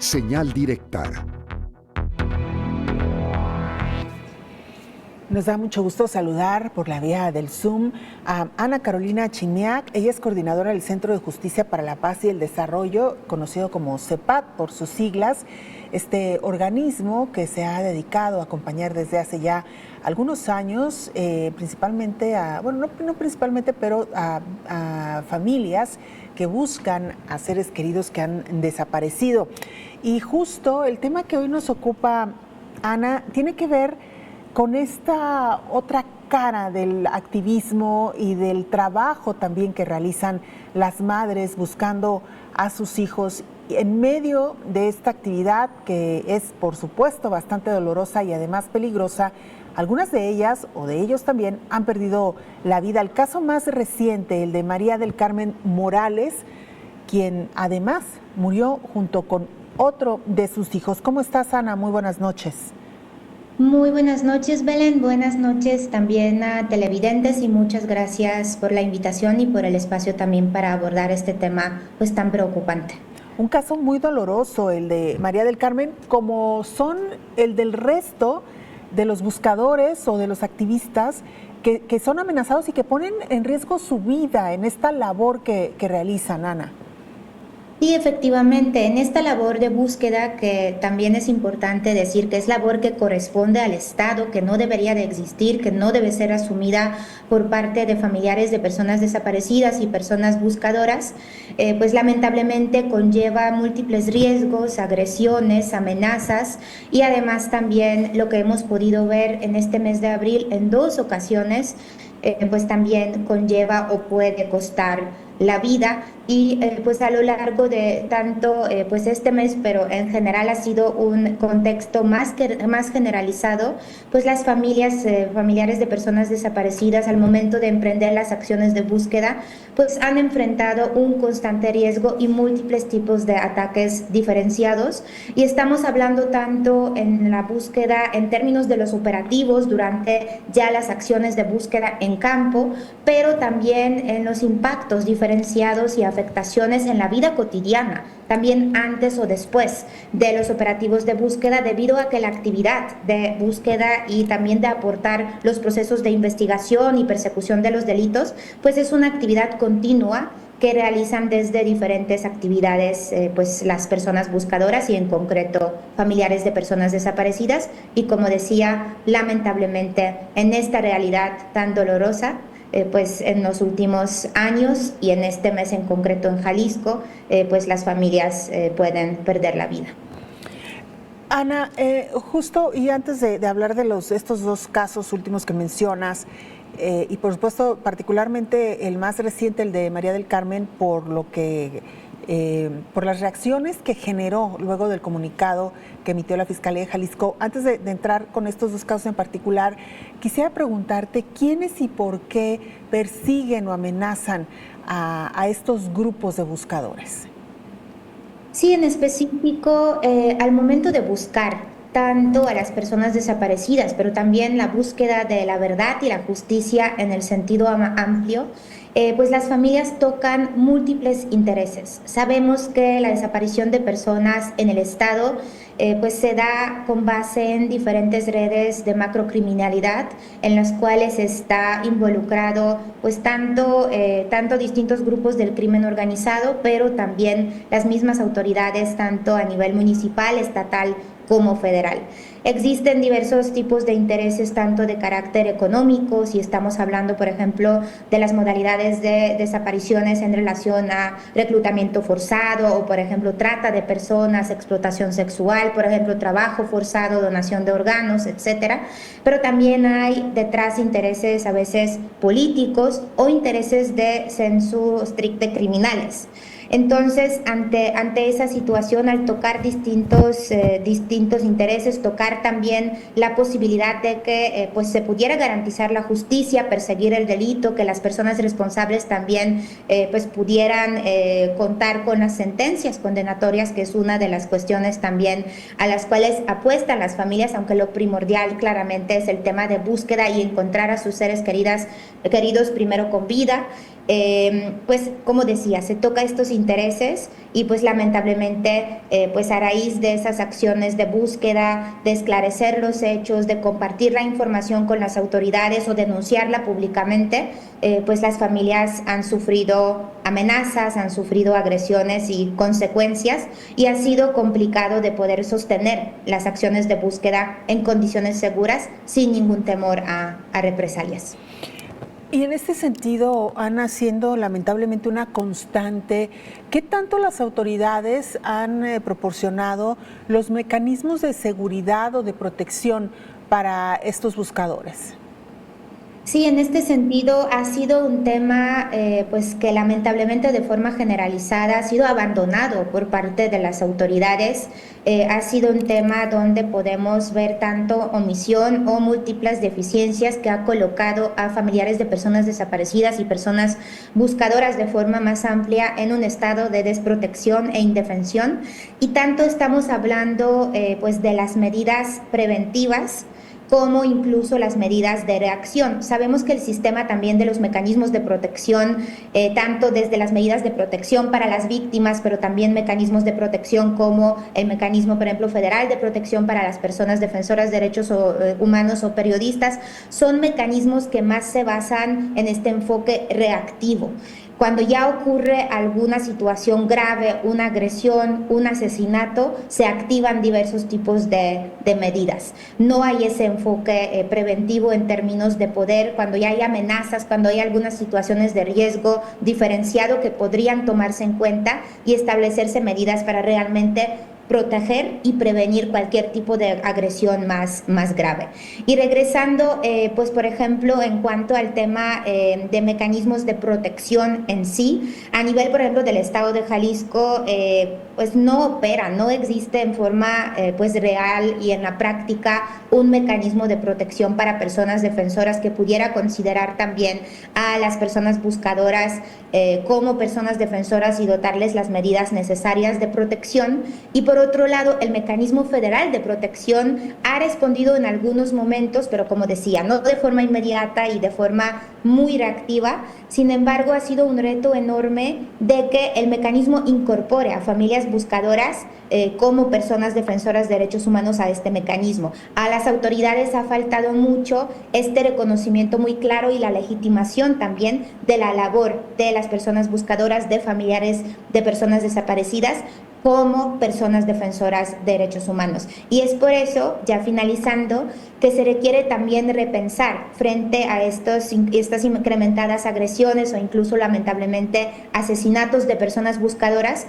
Señal directa. Nos da mucho gusto saludar por la vía del Zoom a Ana Carolina Chignac. Ella es coordinadora del Centro de Justicia para la Paz y el Desarrollo, conocido como CEPAD por sus siglas, este organismo que se ha dedicado a acompañar desde hace ya algunos años, principalmente no principalmente, pero a familias que buscan a seres queridos que han desaparecido. Y justo el tema que hoy nos ocupa, Ana, tiene que ver con esta otra cara del activismo y del trabajo también que realizan las madres buscando a sus hijos en medio de esta actividad que es, por supuesto, bastante dolorosa y además peligrosa. Algunas de ellas, o de ellos también, han perdido la vida. El caso más reciente, el de María del Carmen Morales, quien además murió junto con otro de sus hijos. ¿Cómo estás, Ana? Muy buenas noches. Muy buenas noches, Belén. Buenas noches también a televidentes y muchas gracias por la invitación y por el espacio también para abordar este tema pues tan preocupante. Un caso muy doloroso, el de María del Carmen, como son el del resto de los buscadores o de los activistas que son amenazados y que ponen en riesgo su vida en esta labor que realizan, Ana. Sí, efectivamente, en esta labor de búsqueda, que también es importante decir que es labor que corresponde al Estado, que no debería de existir, que no debe ser asumida por parte de familiares de personas desaparecidas y personas buscadoras, pues lamentablemente conlleva múltiples riesgos, agresiones, amenazas y además también lo que hemos podido ver en este mes de abril en 2 ocasiones, pues también conlleva o puede costar la vida y pues a lo largo de tanto pues este mes, pero en general ha sido un contexto más generalizado, pues las familias, familiares de personas desaparecidas al momento de emprender las acciones de búsqueda, pues han enfrentado un constante riesgo y múltiples tipos de ataques diferenciados, y estamos hablando tanto en la búsqueda en términos de los operativos durante ya las acciones de búsqueda en campo, pero también en los impactos diferenciados y afectaciones en la vida cotidiana, también antes o después de los operativos de búsqueda, debido a que la actividad de búsqueda y también de aportar los procesos de investigación y persecución de los delitos, pues es una actividad continua que realizan desde diferentes actividades pues las personas buscadoras y en concreto familiares de personas desaparecidas. Y como decía, lamentablemente en esta realidad tan dolorosa, pues en los últimos años y en este mes en concreto en Jalisco, pues las familias pueden perder la vida. Ana, justo y antes de hablar de estos 2 casos últimos que mencionas, y por supuesto particularmente el más reciente, el de María del Carmen, por las reacciones que generó luego del comunicado que emitió la Fiscalía de Jalisco. Antes de entrar con estos 2 casos en particular, quisiera preguntarte quiénes y por qué persiguen o amenazan a estos grupos de buscadores. Sí, en específico, al momento de buscar tanto a las personas desaparecidas, pero también la búsqueda de la verdad y la justicia en el sentido amplio, pues las familias tocan múltiples intereses. Sabemos que la desaparición de personas en el Estado pues se da con base en diferentes redes de macrocriminalidad en las cuales está involucrado pues tanto distintos grupos del crimen organizado, pero también las mismas autoridades tanto a nivel municipal, estatal como federal. Existen diversos tipos de intereses, tanto de carácter económico, si estamos hablando, por ejemplo, de las modalidades de desapariciones en relación a reclutamiento forzado o, por ejemplo, trata de personas, explotación sexual, por ejemplo, trabajo forzado, donación de órganos, etcétera. Pero también hay detrás intereses a veces políticos o intereses de sensu stricto criminales. Entonces, ante esa situación, al tocar distintos intereses, tocar también la posibilidad de que pues se pudiera garantizar la justicia, perseguir el delito, que las personas responsables también pues pudieran contar con las sentencias condenatorias, que es una de las cuestiones también a las cuales apuestan las familias, aunque lo primordial claramente es el tema de búsqueda y encontrar a sus seres queridos primero con vida. pues como decía, se toca estos intereses y pues lamentablemente pues a raíz de esas acciones de búsqueda, de esclarecer los hechos, de compartir la información con las autoridades o denunciarla públicamente, pues las familias han sufrido amenazas, han sufrido agresiones y consecuencias y ha sido complicado de poder sostener las acciones de búsqueda en condiciones seguras sin ningún temor a represalias. Y en este sentido, Ana, siendo lamentablemente una constante, ¿qué tanto las autoridades han proporcionado los mecanismos de seguridad o de protección para estos buscadores? Sí, en este sentido ha sido un tema pues que lamentablemente de forma generalizada ha sido abandonado por parte de las autoridades. Ha sido un tema donde podemos ver tanto omisión o múltiples deficiencias que ha colocado a familiares de personas desaparecidas y personas buscadoras de forma más amplia en un estado de desprotección e indefensión. Y tanto estamos hablando pues de las medidas preventivas como incluso las medidas de reacción. Sabemos que el sistema también de los mecanismos de protección, tanto desde las medidas de protección para las víctimas, pero también mecanismos de protección como el mecanismo, por ejemplo, federal de protección para las personas defensoras de derechos humanos o periodistas, son mecanismos que más se basan en este enfoque reactivo. Cuando ya ocurre alguna situación grave, una agresión, un asesinato, se activan diversos tipos de medidas. No hay ese enfoque preventivo en términos de poder, cuando ya hay amenazas, cuando hay algunas situaciones de riesgo diferenciado que podrían tomarse en cuenta y establecerse medidas para realmente proteger y prevenir cualquier tipo de agresión más grave. Y regresando, pues por ejemplo, en cuanto al tema de mecanismos de protección en sí, a nivel, por ejemplo, del Estado de Jalisco, pues no opera, no existe en forma pues real y en la práctica un mecanismo de protección para personas defensoras que pudiera considerar también a las personas buscadoras como personas defensoras y dotarles las medidas necesarias de protección. Y por otro lado, el mecanismo federal de protección ha respondido en algunos momentos, pero como decía, no de forma inmediata y de forma muy reactiva. Sin embargo, ha sido un reto enorme de que el mecanismo incorpore a familias buscadoras como personas defensoras de derechos humanos a este mecanismo. A las autoridades ha faltado mucho este reconocimiento muy claro y la legitimación también de la labor de las personas buscadoras, de familiares de personas desaparecidas, como personas defensoras de derechos humanos. Y es por eso, ya finalizando, que se requiere también repensar frente a estas incrementadas agresiones o incluso lamentablemente asesinatos de personas buscadoras,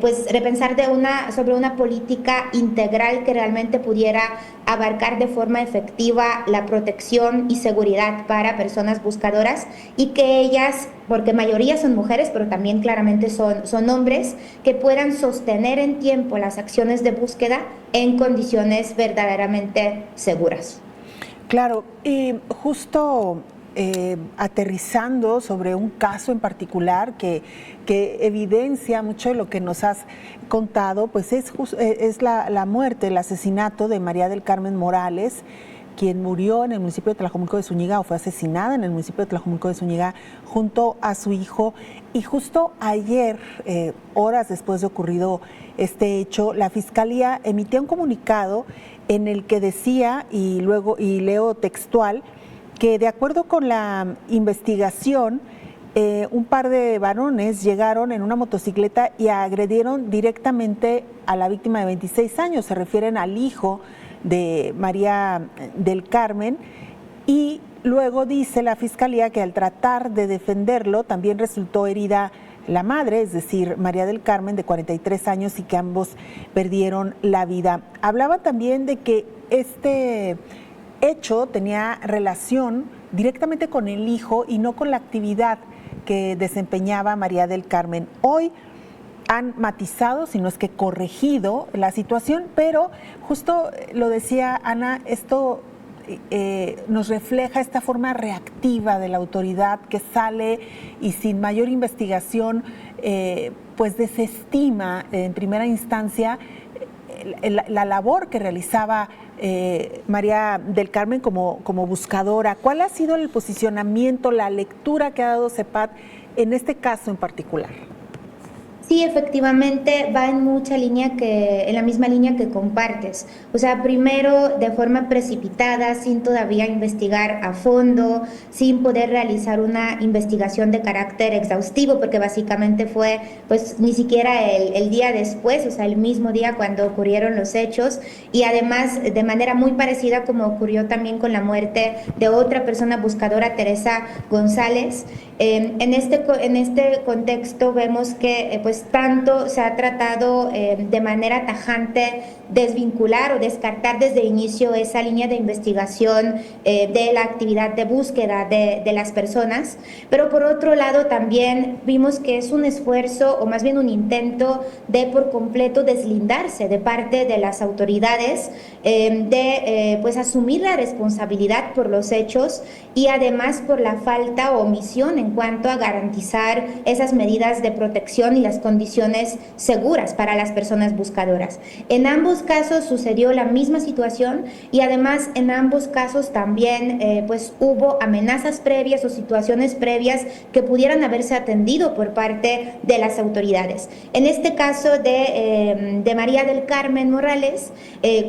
pues repensar sobre una política integral que realmente pudiera abarcar de forma efectiva la protección y seguridad para personas buscadoras y que ellas, porque mayoría son mujeres, pero también claramente son hombres, que puedan sostener en tiempo las acciones de búsqueda en condiciones verdaderamente seguras. Claro, y justo aterrizando sobre un caso en particular que evidencia mucho de lo que nos has contado, pues es la muerte, el asesinato de María del Carmen Morales, quien murió en el municipio de Tlajomulco de Zúñiga, o fue asesinada en el municipio de Tlajomulco de Zúñiga junto a su hijo. Y justo ayer, horas después de ocurrido este hecho, la Fiscalía emitía un comunicado en el que decía, y leo textual, que de acuerdo con la investigación, un par de varones llegaron en una motocicleta y agredieron directamente a la víctima de 26 años. Se refieren al hijo de María del Carmen, y luego dice la Fiscalía que al tratar de defenderlo también resultó herida la madre, es decir, María del Carmen, de 43 años, y que ambos perdieron la vida. Hablaba también de que este hecho tenía relación directamente con el hijo y no con la actividad que desempeñaba María del Carmen. Hoy han matizado, si no es que corregido la situación, pero justo lo decía Ana, esto nos refleja esta forma reactiva de la autoridad que sale y sin mayor investigación pues desestima en primera instancia la labor que realizaba María del Carmen como buscadora. ¿Cuál ha sido el posicionamiento, la lectura que ha dado CEPAT en este caso en particular? Sí, efectivamente va en la misma línea que compartes. O sea, primero de forma precipitada, sin todavía investigar a fondo, sin poder realizar una investigación de carácter exhaustivo, porque básicamente fue, pues, ni siquiera el día después, o sea, el mismo día cuando ocurrieron los hechos, y además de manera muy parecida como ocurrió también con la muerte de otra persona buscadora, Teresa González. En este contexto vemos que pues tanto se ha tratado de manera tajante desvincular o descartar desde el inicio esa línea de investigación de la actividad de búsqueda de las personas, pero por otro lado también vimos que es un esfuerzo o más bien un intento de por completo deslindarse de parte de las autoridades pues asumir la responsabilidad por los hechos y además por la falta o omisión en cuanto a garantizar esas medidas de protección y las condiciones seguras para las personas buscadoras. En ambos casos sucedió la misma situación y además en ambos casos también pues hubo amenazas previas o situaciones previas que pudieran haberse atendido por parte de las autoridades. En este caso de María del Carmen Morales,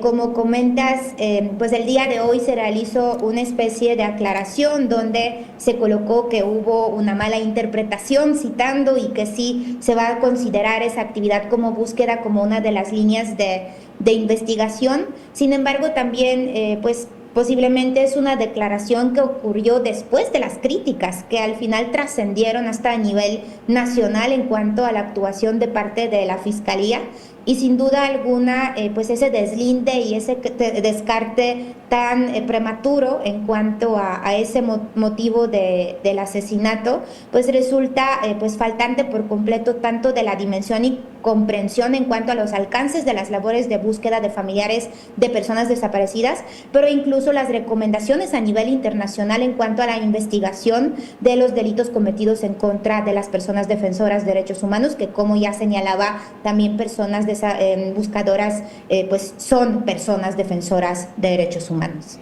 como comentas, pues el día de hoy se realizó una especie de aclaración donde se colocó que hubo una mala interpretación citando y que sí se va a considerar esa actividad como búsqueda como una de las líneas de investigación. Sin embargo, también pues posiblemente es una declaración que ocurrió después de las críticas que al final trascendieron hasta a nivel nacional en cuanto a la actuación de parte de la Fiscalía. Y sin duda alguna, pues ese deslinde y ese descarte tan prematuro en cuanto a ese motivo del asesinato, pues resulta pues faltante por completo tanto de la dimensión y comprensión en cuanto a los alcances de las labores de búsqueda de familiares de personas desaparecidas, pero incluso las recomendaciones a nivel internacional en cuanto a la investigación de los delitos cometidos en contra de las personas defensoras de derechos humanos, que como ya señalaba, también personas buscadoras pues son personas defensoras de derechos humanos.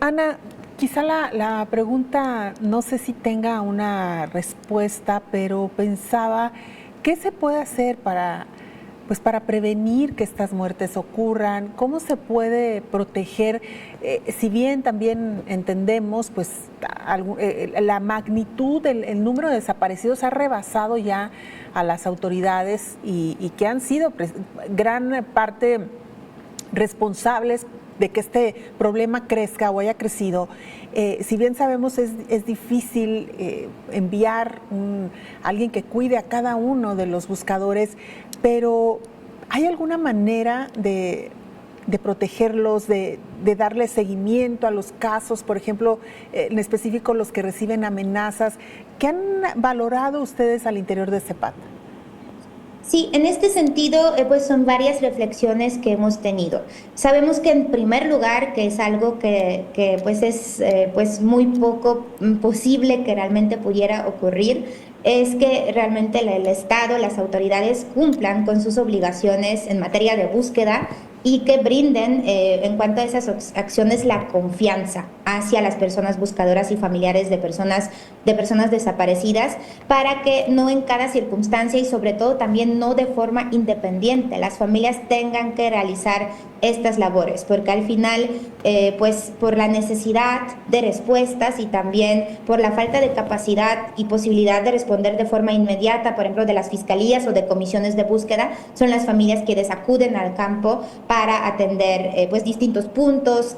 Ana, quizá la pregunta no sé si tenga una respuesta, pero pensaba, ¿qué se puede hacer para prevenir que estas muertes ocurran? ¿Cómo se puede proteger? Si bien también entendemos, pues la magnitud, el número de desaparecidos ha rebasado ya a las autoridades y que han sido gran parte responsables de que este problema crezca o haya crecido. Si bien sabemos es difícil enviar alguien que cuide a cada uno de los buscadores, pero ¿hay alguna manera de protegerlos, de darle seguimiento a los casos, por ejemplo, en específico los que reciben amenazas? ¿Qué han valorado ustedes al interior de CEPAT? Sí, en este sentido, pues son varias reflexiones que hemos tenido. Sabemos que en primer lugar, que es algo que pues es pues muy poco posible que realmente pudiera ocurrir, es que realmente el Estado, las autoridades cumplan con sus obligaciones en materia de búsqueda y que brinden en cuanto a esas acciones la confianza hacia las personas buscadoras y familiares de personas desaparecidas, para que no en cada circunstancia y sobre todo también no de forma independiente las familias tengan que realizar estas labores, porque al final pues por la necesidad de respuestas y también por la falta de capacidad y posibilidad de responder de forma inmediata, por ejemplo de las fiscalías o de comisiones de búsqueda, son las familias quienes acuden al campo para atender pues distintos puntos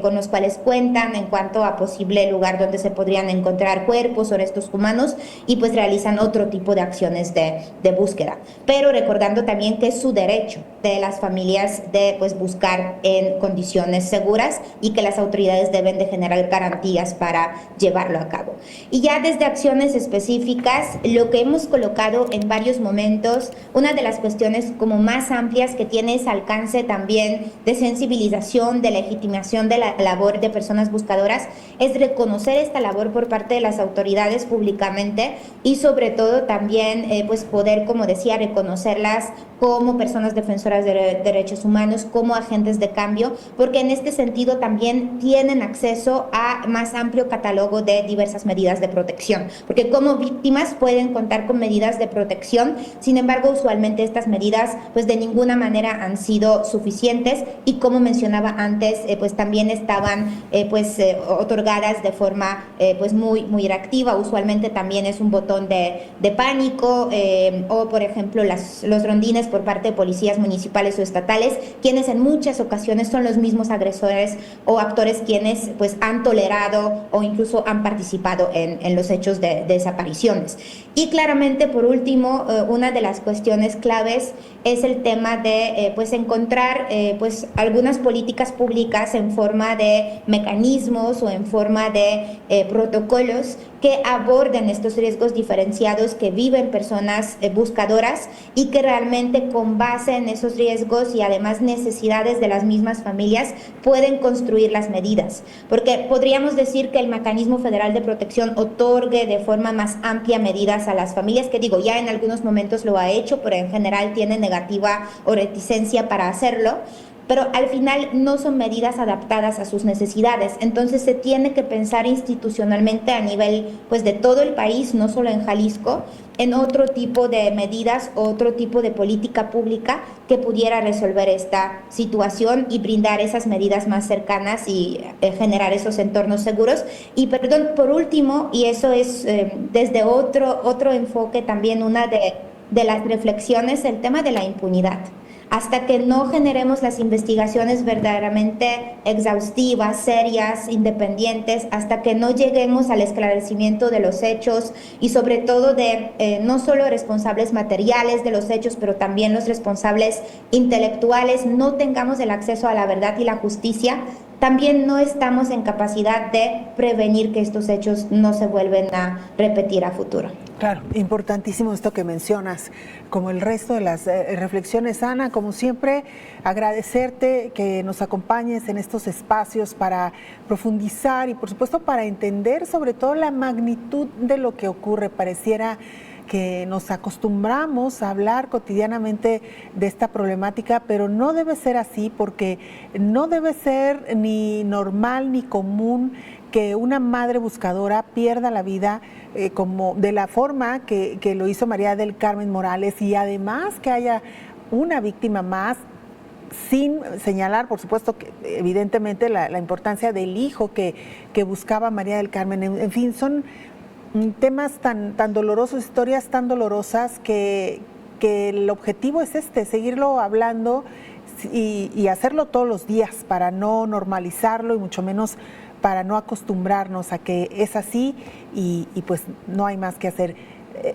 con los cuales cuentan en cuanto a posible lugar donde se podrían encontrar cuerpos o restos humanos y pues realizan otro tipo de acciones de búsqueda, pero recordando también que es su derecho de las familias de pues buscar en condiciones seguras y que las autoridades deben de generar garantías para llevarlo a cabo. Y ya desde acciones específicas, lo que hemos colocado en varios momentos, una de las cuestiones como más amplias que tiene ese alcance también de sensibilización, de legitimación de la labor de personas personas buscadoras, es reconocer esta labor por parte de las autoridades públicamente y sobre todo también pues poder, como decía, reconocerlas como personas defensoras de derechos humanos, como agentes de cambio, porque en este sentido también tienen acceso a más amplio catálogo de diversas medidas de protección, porque como víctimas pueden contar con medidas de protección, sin embargo usualmente estas medidas pues de ninguna manera han sido suficientes y como mencionaba antes pues también estaban otorgadas de forma pues muy reactiva. Usualmente también es un botón de pánico o por ejemplo los rondines por parte de policías municipales o estatales, quienes en muchas ocasiones son los mismos agresores o actores quienes pues han tolerado o incluso han participado en los hechos de desapariciones. Y claramente por último una de las cuestiones claves es el tema de pues encontrar pues algunas políticas públicas en forma de mecanismos o en forma de protocolos que aborden estos riesgos diferenciados que viven personas buscadoras y que realmente con base en esos riesgos y además necesidades de las mismas familias pueden construir las medidas. Porque podríamos decir que el Mecanismo Federal de Protección otorgue de forma más amplia medidas a las familias, que digo, ya en algunos momentos lo ha hecho, pero en general tiene negativa o reticencia para hacerlo, pero al final no son medidas adaptadas a sus necesidades. Entonces se tiene que pensar institucionalmente a nivel pues de todo el país, no solo en Jalisco, en otro tipo de medidas, otro tipo de política pública que pudiera resolver esta situación y brindar esas medidas más cercanas y generar esos entornos seguros. Y perdón, por último, y eso es desde otro enfoque también, una de las reflexiones, el tema de la impunidad. Hasta que no generemos las investigaciones verdaderamente exhaustivas, serias, independientes, hasta que no lleguemos al esclarecimiento de los hechos y sobre todo de no solo responsables materiales de los hechos, pero también los responsables intelectuales, no tengamos el acceso a la verdad y la justicia, también no estamos en capacidad de prevenir que estos hechos no se vuelven a repetir a futuro. Claro, importantísimo esto que mencionas, como el resto de las reflexiones. Ana, como siempre, agradecerte que nos acompañes en estos espacios para profundizar y por supuesto para entender sobre todo la magnitud de lo que ocurre. Pareciera que nos acostumbramos a hablar cotidianamente de esta problemática, pero no debe ser así, porque no debe ser ni normal ni común que una madre buscadora pierda la vida como de la forma que lo hizo María del Carmen Morales, y además que haya una víctima más, sin señalar, por supuesto, que evidentemente la importancia del hijo que buscaba María del Carmen. En fin, son temas tan dolorosos, historias tan dolorosas que el objetivo es seguirlo hablando y hacerlo todos los días para no normalizarlo y mucho menos para no acostumbrarnos a que es así y pues no hay más que hacer.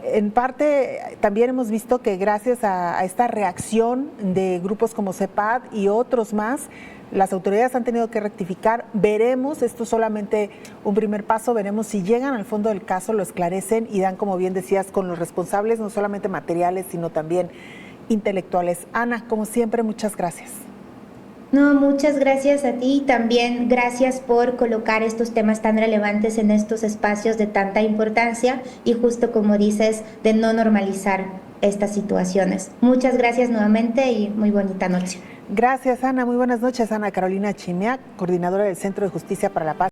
En parte también hemos visto que gracias a esta reacción de grupos como CEPAD y otros más, las autoridades han tenido que rectificar. Veremos, esto es solamente un primer paso, veremos si llegan al fondo del caso, lo esclarecen y dan, como bien decías, con los responsables, no solamente materiales, sino también intelectuales. Ana, como siempre, muchas gracias. No, muchas gracias a ti y también gracias por colocar estos temas tan relevantes en estos espacios de tanta importancia y justo como dices, de no normalizar estas situaciones. Muchas gracias nuevamente y muy bonita noche. Gracias, Ana. Muy buenas noches. Ana Carolina Chiniac, coordinadora del Centro de Justicia para la Paz.